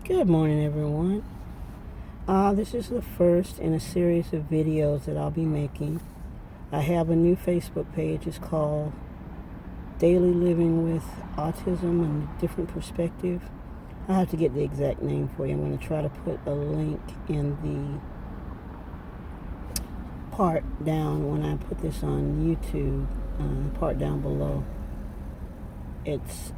Good morning, everyone. This is the first in a series of videos that I'll be making. I have a new Facebook page. It's called Daily Living with Autism and a Different Perspective. I have to get the exact name for you. I'm going to try to put a link in the part down when I put this on YouTube, part down below. It's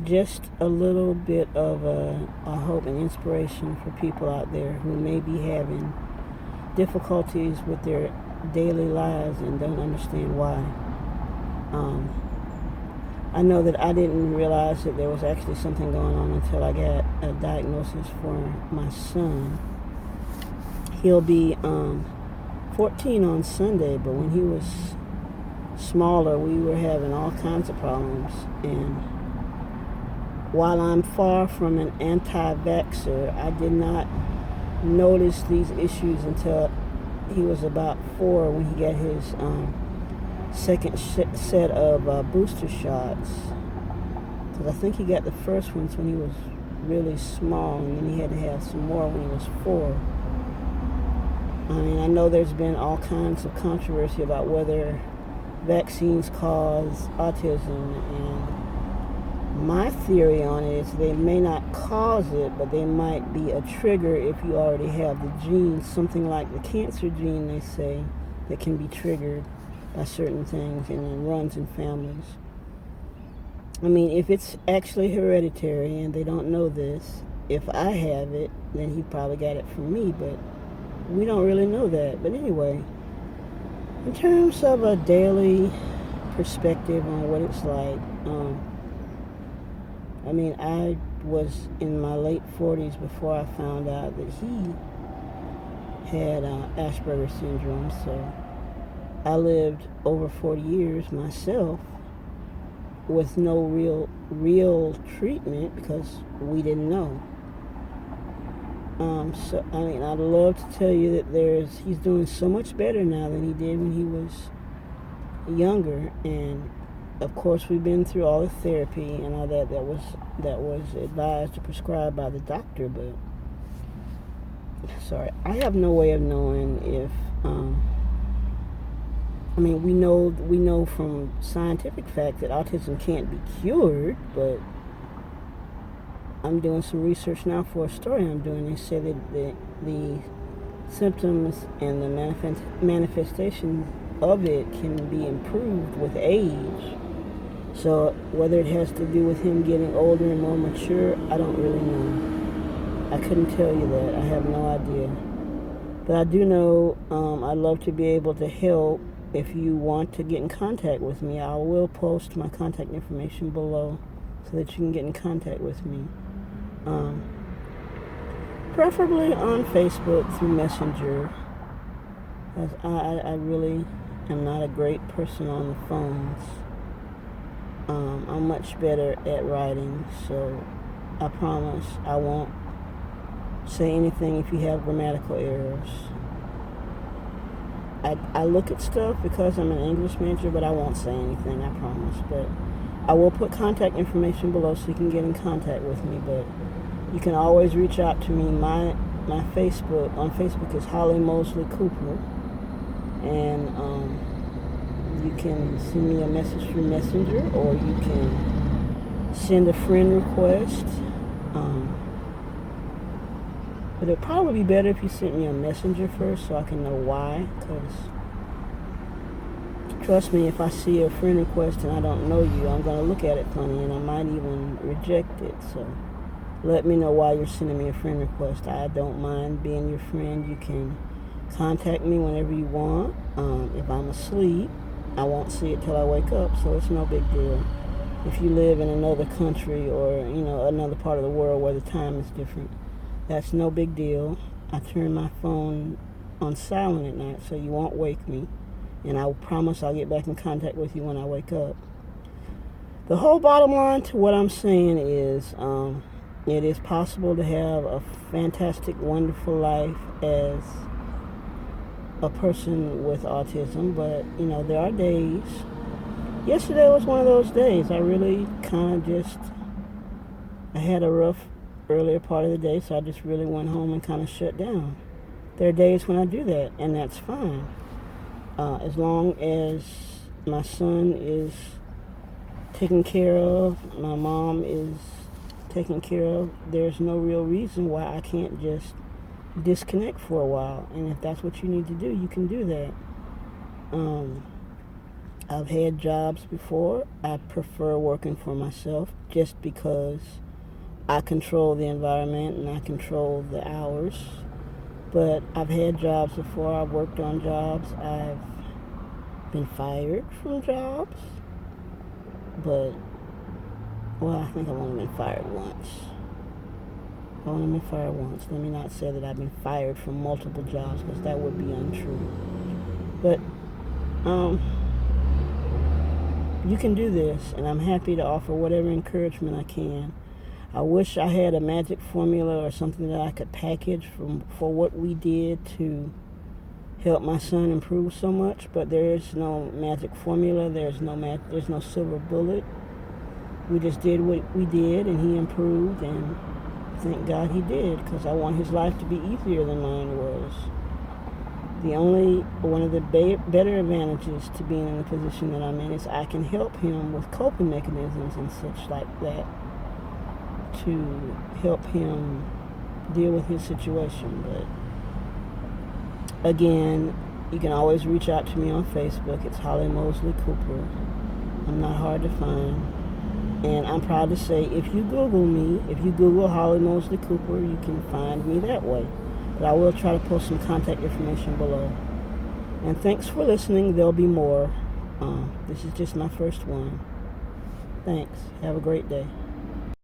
just a little bit of a hope and inspiration for people out there who may be having difficulties with their daily lives and don't understand why. I know that I didn't realize that there was actually something going on until I got a diagnosis for my son. He'll be 14 on Sunday, but when he was smaller, we were having all kinds of problems. And while I'm far from an anti-vaxxer, I did not notice these issues until he was about 4 when he got his second set of booster shots. Because I think he got the first ones when he was really small, and then he had to have some more when he was 4. I mean, I know there's been all kinds of controversy about whether vaccines cause autism, and my theory on it is they may not cause it, but they might be a trigger if you already have the gene, something like the cancer gene, they say, that can be triggered by certain things, and it runs in families. I mean, if it's actually hereditary and they don't know this, if I have it, then he probably got it from me, but we don't really know that. But anyway, in terms of a daily perspective on what it's like, I mean, I was in my late 40s before I found out that he had Asperger's syndrome, so I lived over 40 years myself with no real treatment because we didn't know. So I mean, I'd love to tell you that he's doing so much better now than he did when he was younger, and of course we've been through all the therapy and all that was advised or prescribed by the doctor, but I have no way of knowing if I mean, we know from scientific fact that autism can't be cured, but I'm doing some research now for a story I'm doing. They say that the symptoms and the manifestation of it can be improved with age. So whether it has to do with him getting older and more mature, I don't really know. I couldn't tell you that. I have no idea. But I do know I'd love to be able to help. If you want to get in contact with me, I will post my contact information below so that you can get in contact with me. Preferably on Facebook through Messenger, as I really am not a great person on the phones. I'm much better at writing, so I promise I won't say anything if you have grammatical errors. I look at stuff because I'm an English major, but I won't say anything, I promise. But I will put contact information below so you can get in contact with me, but you can always reach out to me. My Facebook, on Facebook, is Holly Mosley Cooper, and you can send me a message through Messenger, or you can send a friend request. But it'd probably be better if you sent me a messenger first so I can know why, because trust me, if I see a friend request and I don't know you, I'm going to look at it funny and I might even reject it. So let me know why you're sending me a friend request. I don't mind being your friend. You can contact me whenever you want. If I'm asleep, I won't see it till I wake up, so it's no big deal. If you live in another country or, another part of the world where the time is different, that's no big deal. I turn my phone on silent at night so you won't wake me, and I promise I'll get back in contact with you when I wake up. The whole bottom line to what I'm saying is it is possible to have a fantastic, wonderful life as a person with autism, but there are days. Yesterday was one of those days. I really kind of I had a rough earlier part of the day, so I just really went home and kind of shut down. There are days when I do that, and that's fine. As long as my son is taken care of, my mom is taken care of, there's no real reason why I can't just disconnect for a while. And if that's what you need to do, you can do that. I've had jobs before. I prefer working for myself just because I control the environment and I control the hours. But I've had jobs before. I've worked on jobs. I've been fired from jobs. But, well, I think I've only been fired once. I've only been fired once. Let me not say that I've been fired from multiple jobs, because that would be untrue. But, you can do this, and I'm happy to offer whatever encouragement I can. I wish I had a magic formula or something that I could package for what we did to help my son improve so much, but there is no magic formula. There's no silver bullet. We just did what we did, and he improved, and thank God he did, because I want his life to be easier than mine was. One of the better advantages to being in the position that I'm in is I can help him with coping mechanisms and such like that to help him deal with his situation. But again, you can always reach out to me on Facebook. It's Holly Mosley Cooper. I'm not hard to find. And I'm proud to say, if you Google Holly Mosley Cooper, you can find me that way. But I will try to post some contact information below. And thanks for listening. There'll be more. This is just my first one. Thanks. Have a great day.